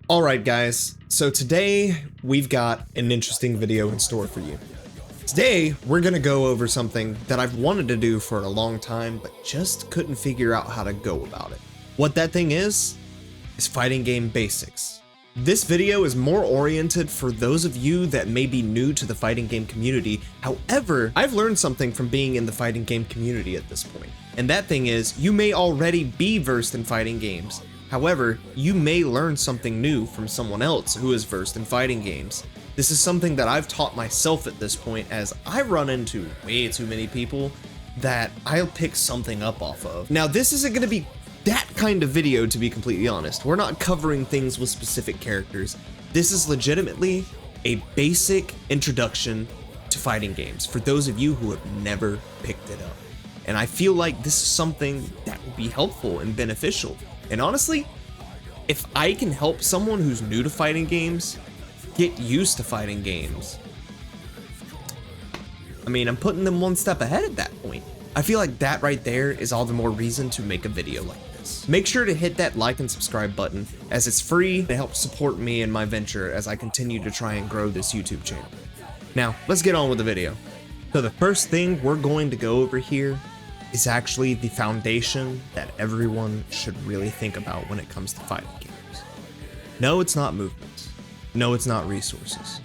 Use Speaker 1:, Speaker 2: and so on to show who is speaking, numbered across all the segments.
Speaker 1: Alright guys, so today we've got an interesting video in store for you. Today, we're gonna go over something that I've wanted to do for a long time, but just couldn't figure out how to go about it. What that thing is fighting game basics. This video is more oriented for those of you that may be new to the fighting game community. However, I've learned something from being in the fighting game community at this point. And that thing is, you may already be versed in fighting games. However, you may learn something new from someone else who is versed in fighting games. This is something that I've taught myself at this point, as I run into way too many people that I'll pick something up off of. Now, this isn't going to be that kind of video, to be completely honest. We're not covering things with specific characters. This is legitimately a basic introduction to fighting games for those of you who have never picked it up. And I feel like this is something that will be helpful and beneficial. And honestly, if I can help someone who's new to fighting games get used to fighting games, I mean, I'm putting them one step ahead at that point. I feel like that right there is all the more reason to make a video like this. Make sure to hit that like and subscribe button, as it's free to help support me in my venture as I continue to try and grow this YouTube channel. Now, let's get on with the video. So the first thing we're going to go over here is actually the foundation that everyone should really think about when it comes to fighting games. No, it's not movements. No, it's not resources.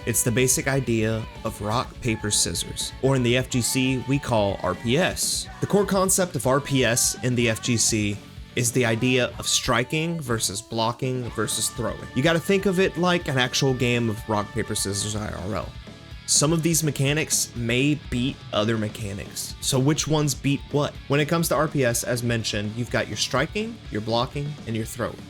Speaker 1: It's the basic idea of rock, paper, scissors, or in the FGC, we call RPS. The core concept of RPS in the FGC is the idea of striking versus blocking versus throwing. You gotta think of it like an actual game of rock, paper, scissors IRL. Some of these mechanics may beat other mechanics. So which ones beat what? When it comes to RPS, as mentioned, you've got your striking, your blocking, and your throwing.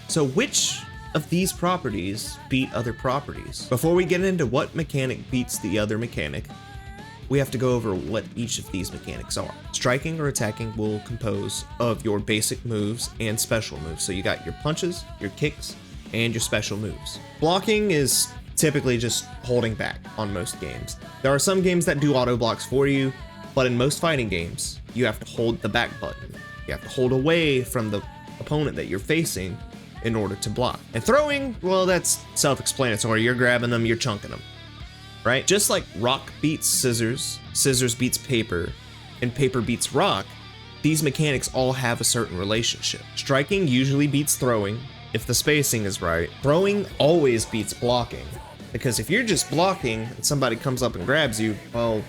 Speaker 1: So which of these properties beat other properties? Before we get into what mechanic beats the other mechanic, we have to go over what each of these mechanics are. Striking or attacking will compose of your basic moves and special moves. So you got your punches, your kicks, and your special moves. Blocking is typically just holding back on most games. There are some games that do auto blocks for you, but in most fighting games, you have to hold the back button. You have to hold away from the opponent that you're facing in order to block. And throwing, well, that's self-explanatory. You're grabbing them, you're chunking them, right? Just like rock beats scissors, scissors beats paper, and paper beats rock, these mechanics all have a certain relationship. Striking usually beats throwing if the spacing is right. Throwing always beats blocking, because if you're just blocking and somebody comes up and grabs you, well,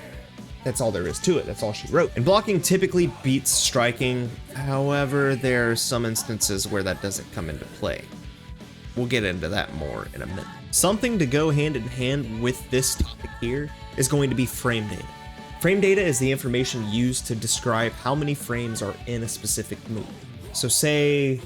Speaker 1: that's all there is to it. That's all she wrote. And blocking typically beats striking. However, there are some instances where that doesn't come into play. We'll get into that more in a minute. Something to go hand in hand with this topic here is going to be frame data. Frame data is the information used to describe how many frames are in a specific move. So say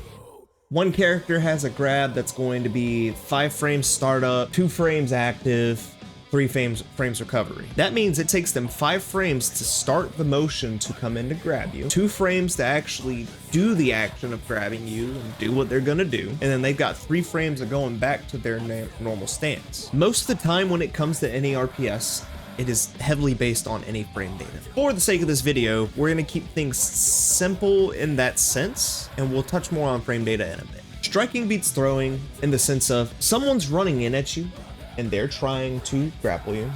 Speaker 1: one character has a grab that's going to be 5 frames startup, 2 frames active, 3 frames recovery. That means it takes them 5 frames to start the motion to come in to grab you, 2 frames to actually do the action of grabbing you and do what they're gonna do, and then they've got 3 frames of going back to their normal stance. Most of the time when it comes to any RPS, it is heavily based on any frame data. For the sake of this video, we're gonna keep things simple in that sense, and we'll touch more on frame data in a bit. Striking beats throwing in the sense of someone's running in at you and they're trying to grapple you.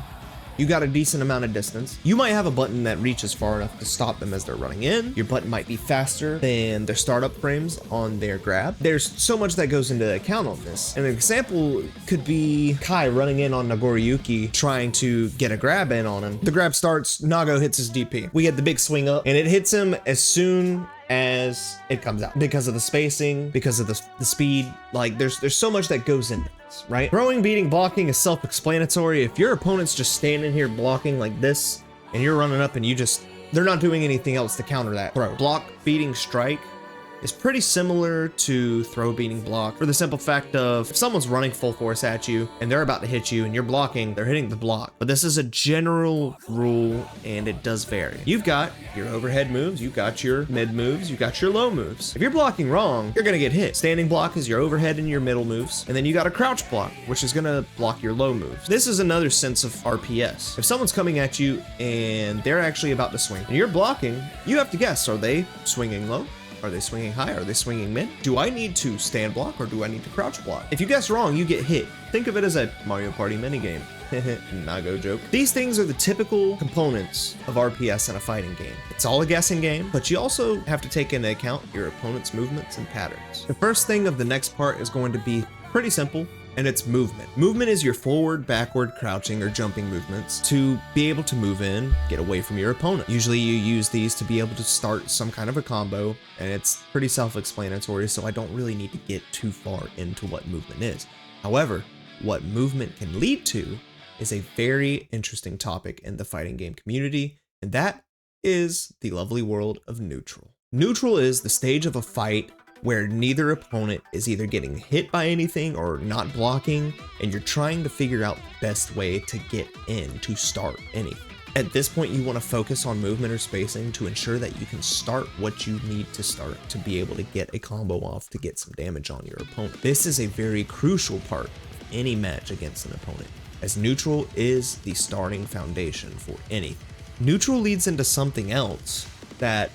Speaker 1: You got a decent amount of distance. You might have a button that reaches far enough to stop them as they're running in. Your button might be faster than their startup frames on their grab. There's so much that goes into account on this. An example could be Kai running in on Nagoriyuki, trying to get a grab in on him. The grab starts, Nago hits his DP. We get the big swing up, and it hits him as soon as it comes out, because of the spacing, because of the speed. Like there's so much that goes into this, right? Throwing, beating, blocking is self-explanatory. If your opponent's just standing here blocking like this and you're running up and they're not doing anything else to counter that throw. Block, beating, strike is pretty similar to throw, beating, block, for the simple fact of if someone's running full force at you and they're about to hit you and you're blocking, they're hitting the block. But this is a general rule and it does vary. You've got your overhead moves, you've got your mid moves, you've got your low moves. If you're blocking wrong, you're gonna get hit. Standing block is your overhead and your middle moves, and then you got a crouch block, which is gonna block your low moves. This is another sense of RPS. If someone's coming at you and they're actually about to swing and you're blocking, you have to guess, are they swinging low? Are they swinging high? Are they swinging mid? Do I need to stand block or do I need to crouch block? If you guess wrong, you get hit. Think of it as a Mario Party minigame. Nago joke. These things are the typical components of RPS in a fighting game. It's all a guessing game, but you also have to take into account your opponent's movements and patterns. The first thing of the next part is going to be pretty simple, and it's movement. Movement is your forward, backward, crouching, or jumping movements to be able to move in, get away from your opponent. Usually you use these to be able to start some kind of a combo, and it's pretty self-explanatory, so I don't really need to get too far into what movement is. However, what movement can lead to is a very interesting topic in the fighting game community, and that is the lovely world of neutral. Neutral is the stage of a fight where neither opponent is either getting hit by anything or not blocking, and you're trying to figure out the best way to get in to start anything. At this point, you want to focus on movement or spacing to ensure that you can start what you need to start to be able to get a combo off to get some damage on your opponent. This is a very crucial part of any match against an opponent, as neutral is the starting foundation for anything. Neutral leads into something else that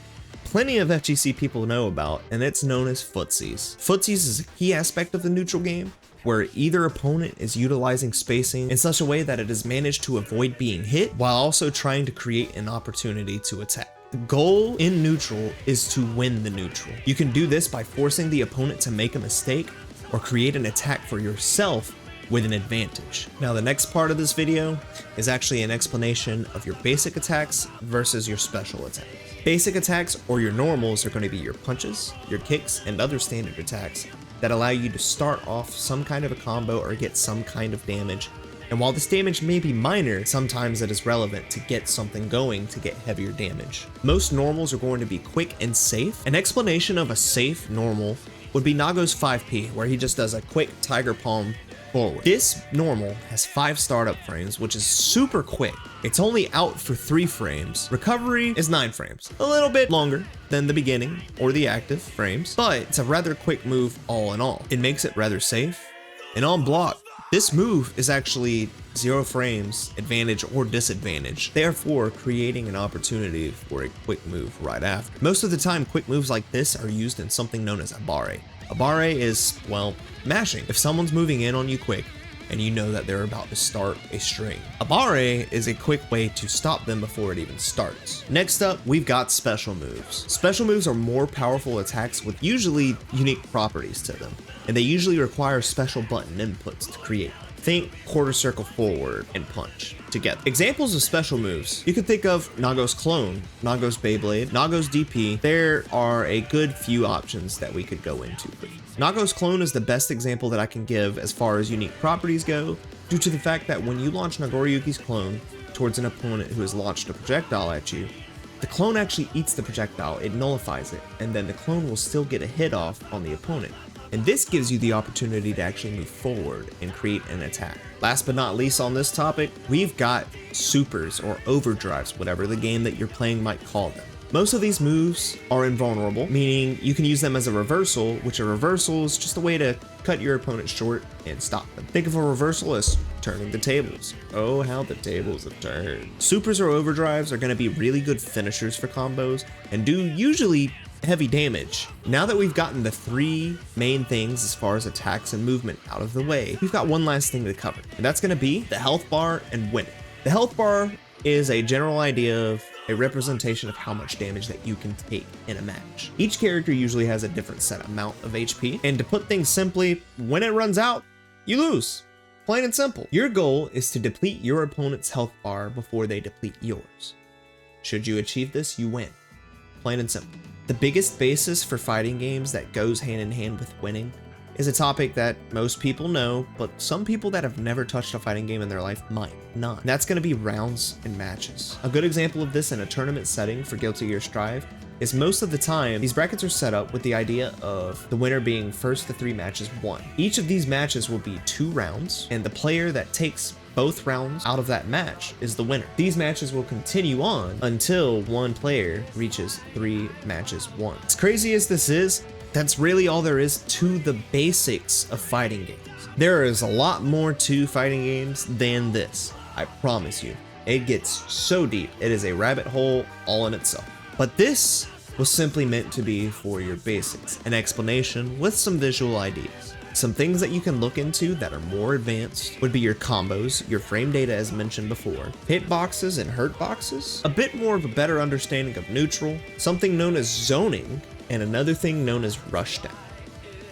Speaker 1: plenty of FGC people know about, and it's known as footsies. Footsies is a key aspect of the neutral game, where either opponent is utilizing spacing in such a way that it has managed to avoid being hit while also trying to create an opportunity to attack. The goal in neutral is to win the neutral. You can do this by forcing the opponent to make a mistake or create an attack for yourself with an advantage. Now, the next part of this video is actually an explanation of your basic attacks versus your special attacks. Basic attacks, or your normals, are going to be your punches, your kicks, and other standard attacks that allow you to start off some kind of a combo or get some kind of damage. And while this damage may be minor, sometimes it is relevant to get something going to get heavier damage. Most normals are going to be quick and safe. An explanation of a safe normal would be Nago's 5P, where he just does a quick tiger palm forward. This normal has 5 startup frames, which is super quick. It's only out for 3 frames. Recovery is 9 frames. A little bit longer than the beginning or the active frames, but it's a rather quick move all in all. It makes it rather safe. And on block, this move is actually 0 frames, advantage or disadvantage, therefore creating an opportunity for a quick move right after. Most of the time, quick moves like this are used in something known as a barre. A barre is, well, mashing. If someone's moving in on you quick and you know that they're about to start a string. A barre is a quick way to stop them before it even starts. Next up, we've got special moves. Special moves are more powerful attacks with usually unique properties to them, and they usually require special button inputs to create them. Think quarter circle forward and punch together. Examples of special moves, you can think of Nago's clone, Nago's Beyblade, Nago's DP. There are a good few options that we could go into. Nago's clone is the best example that I can give as far as unique properties go, due to the fact that when you launch Nagoriyuki's clone towards an opponent who has launched a projectile at you, the clone actually eats the projectile, it nullifies it, and then the clone will still get a hit off on the opponent. And this gives you the opportunity to actually move forward and create an attack. Last but not least on this topic, we've got supers or overdrives, whatever the game that you're playing might call them. Most of these moves are invulnerable, meaning you can use them as a reversal, which a reversal is just a way to cut your opponent short and stop them. Think of a reversal as turning the tables. Oh, how the tables have turned. Supers or overdrives are going to be really good finishers for combos and do usually heavy damage. Now that we've gotten the 3 main things as far as attacks and movement out of the way, we've got one last thing to cover, and that's going to be the health bar and winning. The health bar is a general idea of a representation of how much damage that you can take in a match. Each character usually has a different set amount of HP, and to put things simply, when it runs out, you lose. Plain and simple. Your goal is to deplete your opponent's health bar before they deplete yours. Should you achieve this, you win. Plain and simple. The biggest basis for fighting games that goes hand in hand with winning is a topic that most people know, but some people that have never touched a fighting game in their life might not. And that's going to be rounds and matches. A good example of this in a tournament setting for Guilty Gear Strive is most of the time, these brackets are set up with the idea of the winner being first to 3 matches won. Each of these matches will be 2 rounds, and the player that takes both rounds out of that match is the winner. These matches will continue on until one player reaches 3 matches won. As crazy as this is, that's really all there is to the basics of fighting games. There is a lot more to fighting games than this, I promise you. It gets so deep, it is a rabbit hole all in itself. But this was simply meant to be for your basics, an explanation with some visual ideas. Some things that you can look into that are more advanced would be your combos, your frame data as mentioned before, hitboxes and hurtboxes, a bit more of a better understanding of neutral, something known as zoning, and another thing known as rushdown.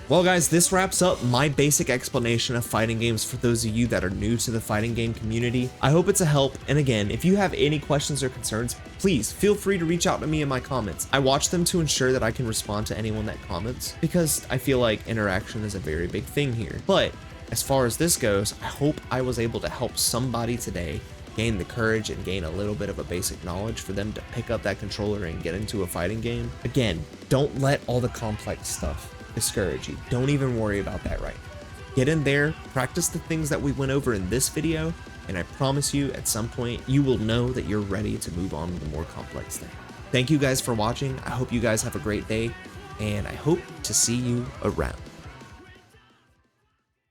Speaker 1: Well guys, this wraps up my basic explanation of fighting games for those of you that are new to the fighting game community. I hope it's a help, and again, if you have any questions or concerns, please feel free to reach out to me in my comments. I watch them to ensure that I can respond to anyone that comments, because I feel like interaction is a very big thing here. But as far as this goes, I hope I was able to help somebody today gain the courage and gain a little bit of a basic knowledge for them to pick up that controller and get into a fighting game. Again, don't let all the complex stuff discourage you. Don't even worry about that right now. Get in there, practice the things that we went over in this video, and I promise you at some point you will know that you're ready to move on to the more complex thing. Thank you guys for watching. I hope you guys have a great day, and I hope to see you around.